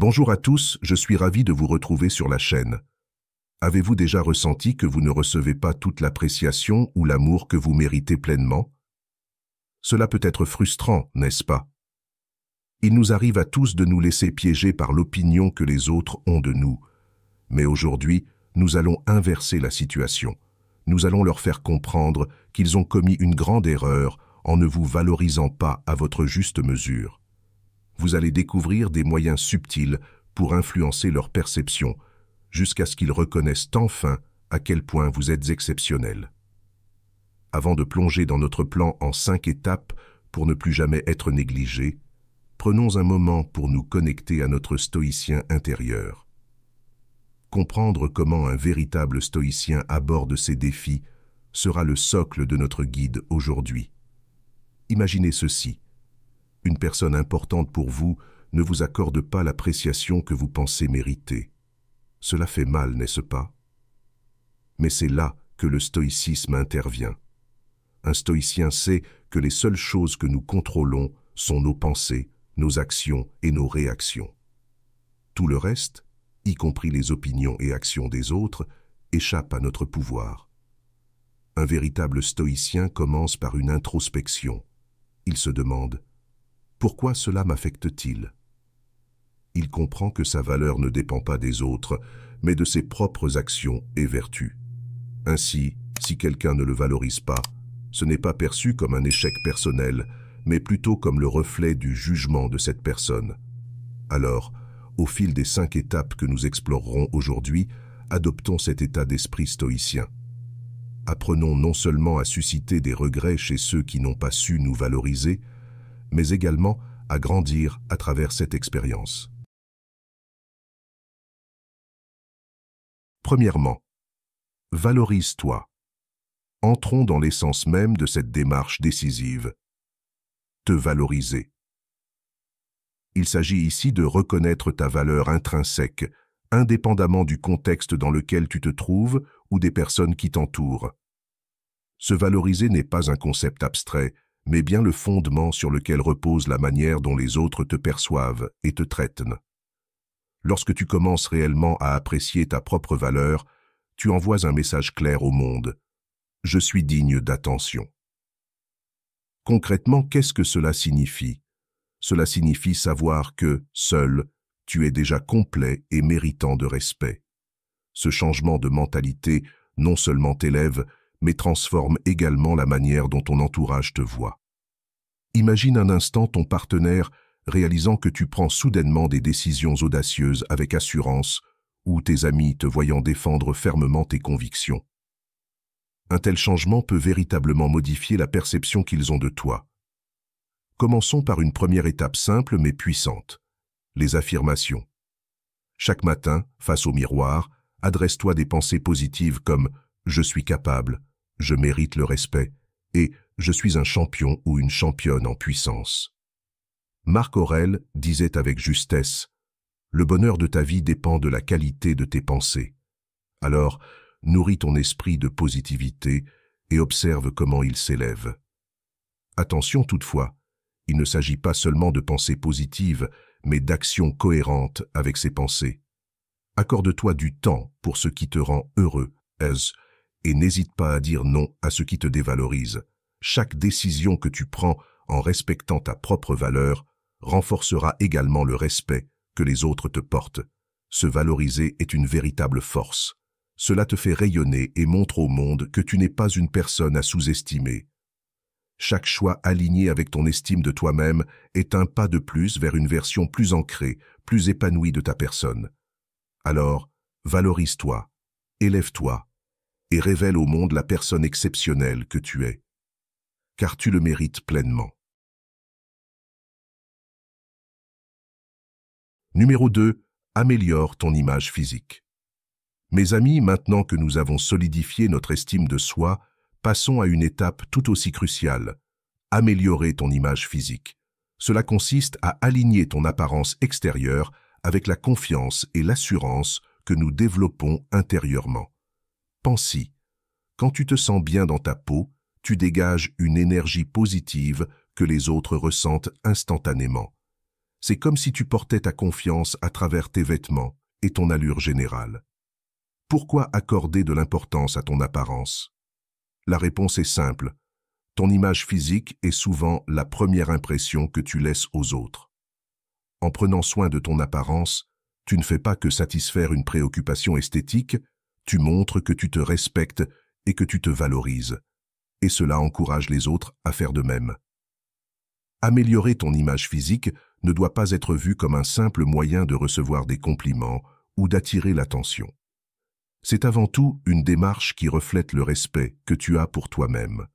Bonjour à tous, je suis ravi de vous retrouver sur la chaîne. Avez-vous déjà ressenti que vous ne recevez pas toute l'appréciation ou l'amour que vous méritez pleinement? Cela peut être frustrant, n'est-ce pas? Il nous arrive à tous de nous laisser piéger par l'opinion que les autres ont de nous. Mais aujourd'hui, nous allons inverser la situation. Nous allons leur faire comprendre qu'ils ont commis une grande erreur en ne vous valorisant pas à votre juste mesure. Vous allez découvrir des moyens subtils pour influencer leur perception, jusqu'à ce qu'ils reconnaissent enfin à quel point vous êtes exceptionnel. Avant de plonger dans notre plan en 5 étapes pour ne plus jamais être négligé, prenons un moment pour nous connecter à notre stoïcien intérieur. Comprendre comment un véritable stoïcien aborde ces défis sera le socle de notre guide aujourd'hui. Imaginez ceci. Une personne importante pour vous ne vous accorde pas l'appréciation que vous pensez mériter. Cela fait mal, n'est-ce pas? Mais c'est là que le stoïcisme intervient. Un stoïcien sait que les seules choses que nous contrôlons sont nos pensées, nos actions et nos réactions. Tout le reste, y compris les opinions et actions des autres, échappe à notre pouvoir. Un véritable stoïcien commence par une introspection. Il se demande: pourquoi cela m'affecte-t-il? Il comprend que sa valeur ne dépend pas des autres, mais de ses propres actions et vertus. Ainsi, si quelqu'un ne le valorise pas, ce n'est pas perçu comme un échec personnel, mais plutôt comme le reflet du jugement de cette personne. Alors, au fil des 5 étapes que nous explorerons aujourd'hui, adoptons cet état d'esprit stoïcien. Apprenons non seulement à susciter des regrets chez ceux qui n'ont pas su nous valoriser, mais également à grandir à travers cette expérience. Premièrement, valorise-toi. Entrons dans l'essence même de cette démarche décisive. Te valoriser. Il s'agit ici de reconnaître ta valeur intrinsèque, indépendamment du contexte dans lequel tu te trouves ou des personnes qui t'entourent. Se valoriser n'est pas un concept abstrait, mais bien le fondement sur lequel repose la manière dont les autres te perçoivent et te traitent. Lorsque tu commences réellement à apprécier ta propre valeur, tu envoies un message clair au monde. Je suis digne d'attention. Concrètement, qu'est-ce que cela signifie? Cela signifie savoir que, seul, tu es déjà complet et méritant de respect. Ce changement de mentalité non seulement t'élève, mais transforme également la manière dont ton entourage te voit. Imagine un instant ton partenaire réalisant que tu prends soudainement des décisions audacieuses avec assurance, ou tes amis te voyant défendre fermement tes convictions. Un tel changement peut véritablement modifier la perception qu'ils ont de toi. Commençons par une première étape simple mais puissante, les affirmations. Chaque matin, face au miroir, adresse-toi des pensées positives comme « Je suis capable », « Je mérite le respect » et « Je suis un champion ou une championne en puissance ». Marc Aurèle disait avec justesse « Le bonheur de ta vie dépend de la qualité de tes pensées ». Alors, nourris ton esprit de positivité et observe comment il s'élève. Attention toutefois, il ne s'agit pas seulement de pensées positives, mais d'actions cohérentes avec ces pensées. Accorde-toi du temps pour ce qui te rend heureux, et n'hésite pas à dire non à ce qui te dévalorise. Chaque décision que tu prends en respectant ta propre valeur renforcera également le respect que les autres te portent. Se valoriser est une véritable force. Cela te fait rayonner et montre au monde que tu n'es pas une personne à sous-estimer. Chaque choix aligné avec ton estime de toi-même est un pas de plus vers une version plus ancrée, plus épanouie de ta personne. Alors, valorise-toi, élève-toi, et révèle au monde la personne exceptionnelle que tu es, car tu le mérites pleinement. Numéro 2. Améliore ton image physique. Mes amis, maintenant que nous avons solidifié notre estime de soi, passons à une étape tout aussi cruciale, améliorer ton image physique. Cela consiste à aligner ton apparence extérieure avec la confiance et l'assurance que nous développons intérieurement. Pense-y, quand tu te sens bien dans ta peau, tu dégages une énergie positive que les autres ressentent instantanément. C'est comme si tu portais ta confiance à travers tes vêtements et ton allure générale. Pourquoi accorder de l'importance à ton apparence? La réponse est simple. Ton image physique est souvent la première impression que tu laisses aux autres. En prenant soin de ton apparence, tu ne fais pas que satisfaire une préoccupation esthétique, tu montres que tu te respectes et que tu te valorises. Et cela encourage les autres à faire de même. Améliorer ton image physique ne doit pas être vu comme un simple moyen de recevoir des compliments ou d'attirer l'attention. C'est avant tout une démarche qui reflète le respect que tu as pour toi-même.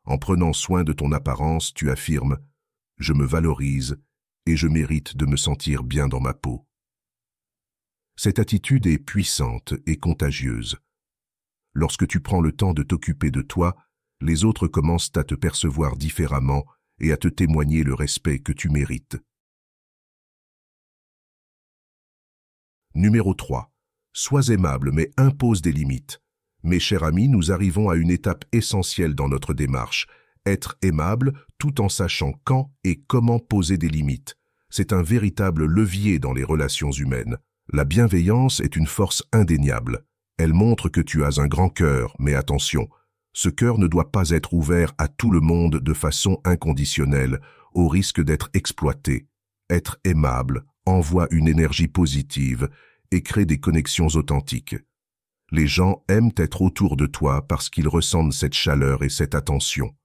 En prenant soin de ton apparence, tu affirmes « Je me valorise et je mérite de me sentir bien dans ma peau ». Cette attitude est puissante et contagieuse. Lorsque tu prends le temps de t'occuper de toi, les autres commencent à te percevoir différemment et à te témoigner le respect que tu mérites. Numéro 3. Sois aimable mais impose des limites. Mes chers amis, nous arrivons à une étape essentielle dans notre démarche. Être aimable tout en sachant quand et comment poser des limites. C'est un véritable levier dans les relations humaines. La bienveillance est une force indéniable. Elle montre que tu as un grand cœur, mais attention, ce cœur ne doit pas être ouvert à tout le monde de façon inconditionnelle, au risque d'être exploité. Être aimable envoie une énergie positive et crée des connexions authentiques. Les gens aiment être autour de toi parce qu'ils ressentent cette chaleur et cette attention.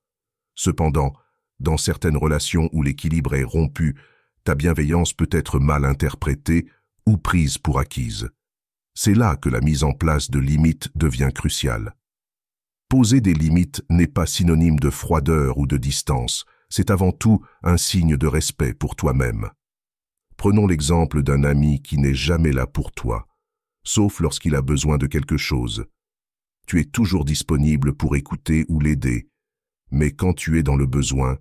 Cependant, dans certaines relations où l'équilibre est rompu, ta bienveillance peut être mal interprétée ou prise pour acquise. C'est là que la mise en place de limites devient cruciale. Poser des limites n'est pas synonyme de froideur ou de distance, c'est avant tout un signe de respect pour toi-même. Prenons l'exemple d'un ami qui n'est jamais là pour toi, sauf lorsqu'il a besoin de quelque chose. Tu es toujours disponible pour écouter ou l'aider, mais quand tu es dans le besoin,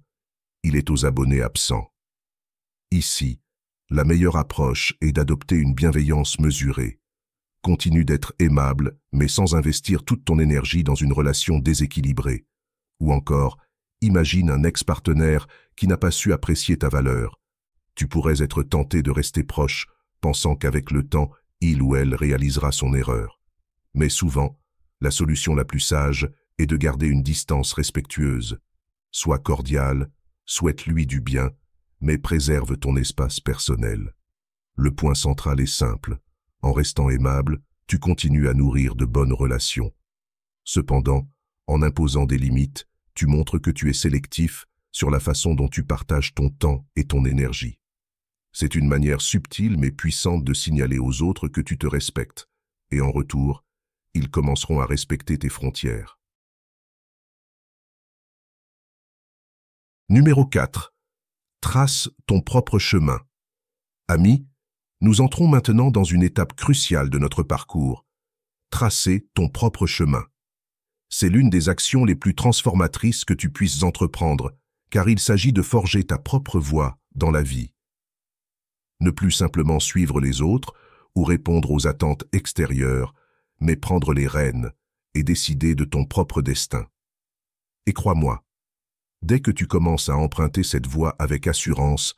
il est aux abonnés absents. Ici, la meilleure approche est d'adopter une bienveillance mesurée. Continue d'être aimable, mais sans investir toute ton énergie dans une relation déséquilibrée. Ou encore, imagine un ex-partenaire qui n'a pas su apprécier ta valeur. Tu pourrais être tenté de rester proche, pensant qu'avec le temps, il ou elle réalisera son erreur. Mais souvent, la solution la plus sage est de garder une distance respectueuse. Sois cordial, souhaite-lui du bien, mais préserve ton espace personnel. Le point central est simple. En restant aimable, tu continues à nourrir de bonnes relations. Cependant, en imposant des limites, tu montres que tu es sélectif sur la façon dont tu partages ton temps et ton énergie. C'est une manière subtile mais puissante de signaler aux autres que tu te respectes, et en retour, ils commenceront à respecter tes frontières. Numéro 4. Trace ton propre chemin. Ami, nous entrons maintenant dans une étape cruciale de notre parcours. Tracer ton propre chemin. C'est l'une des actions les plus transformatrices que tu puisses entreprendre, car il s'agit de forger ta propre voie dans la vie. Ne plus simplement suivre les autres ou répondre aux attentes extérieures, mais prendre les rênes et décider de ton propre destin. Et crois-moi, dès que tu commences à emprunter cette voie avec assurance,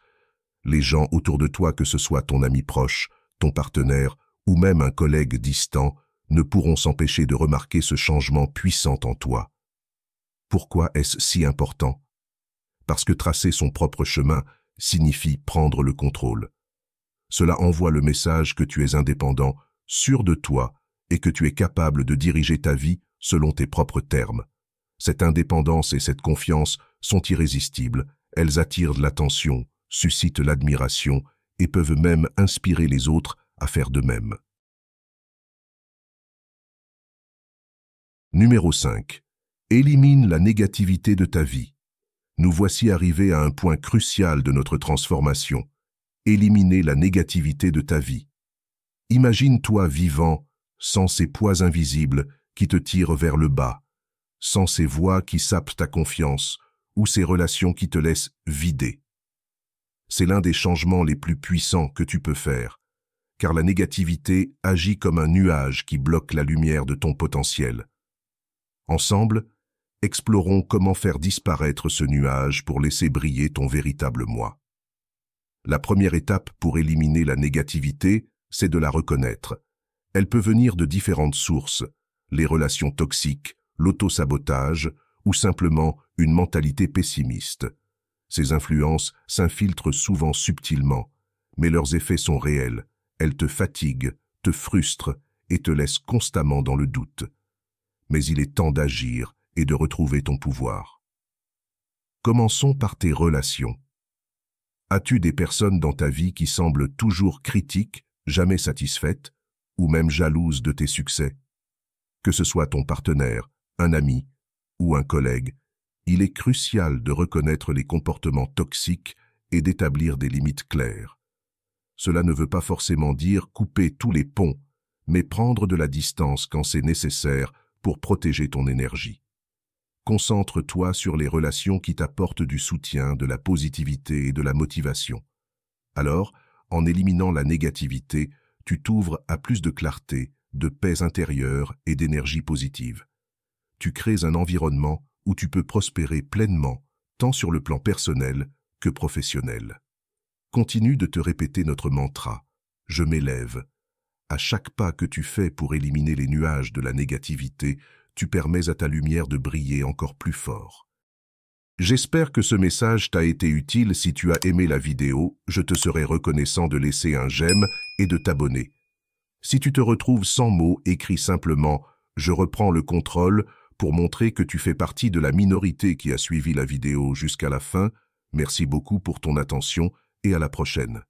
les gens autour de toi, que ce soit ton ami proche, ton partenaire ou même un collègue distant, ne pourront s'empêcher de remarquer ce changement puissant en toi. Pourquoi est-ce si important? Parce que tracer son propre chemin signifie prendre le contrôle. Cela envoie le message que tu es indépendant, sûr de toi et que tu es capable de diriger ta vie selon tes propres termes. Cette indépendance et cette confiance sont irrésistibles, elles attirent l'attention, suscitent l'admiration et peuvent même inspirer les autres à faire de même. Numéro 5. Élimine la négativité de ta vie. Nous voici arrivés à un point crucial de notre transformation. Éliminer la négativité de ta vie. Imagine-toi vivant sans ces poids invisibles qui te tirent vers le bas, sans ces voix qui sapent ta confiance ou ces relations qui te laissent vider. C'est l'un des changements les plus puissants que tu peux faire, car la négativité agit comme un nuage qui bloque la lumière de ton potentiel. Ensemble, explorons comment faire disparaître ce nuage pour laisser briller ton véritable moi. La première étape pour éliminer la négativité, c'est de la reconnaître. Elle peut venir de différentes sources, les relations toxiques, l'autosabotage ou simplement une mentalité pessimiste. Ces influences s'infiltrent souvent subtilement, mais leurs effets sont réels. Elles te fatiguent, te frustrent et te laissent constamment dans le doute. Mais il est temps d'agir et de retrouver ton pouvoir. Commençons par tes relations. As-tu des personnes dans ta vie qui semblent toujours critiques, jamais satisfaites, ou même jalouses de tes succès? Que ce soit ton partenaire, un ami ou un collègue, il est crucial de reconnaître les comportements toxiques et d'établir des limites claires. Cela ne veut pas forcément dire couper tous les ponts, mais prendre de la distance quand c'est nécessaire pour protéger ton énergie. Concentre-toi sur les relations qui t'apportent du soutien, de la positivité et de la motivation. Alors, en éliminant la négativité, tu t'ouvres à plus de clarté, de paix intérieure et d'énergie positive. Tu crées un environnement où tu peux prospérer pleinement, tant sur le plan personnel que professionnel. Continue de te répéter notre mantra « Je m'élève ». À chaque pas que tu fais pour éliminer les nuages de la négativité, tu permets à ta lumière de briller encore plus fort. J'espère que ce message t'a été utile. Si tu as aimé la vidéo, je te serai reconnaissant de laisser un j'aime et de t'abonner. Si tu te retrouves sans mots, écris simplement « Je reprends le contrôle » pour montrer que tu fais partie de la minorité qui a suivi la vidéo jusqu'à la fin. Merci beaucoup pour ton attention et à la prochaine.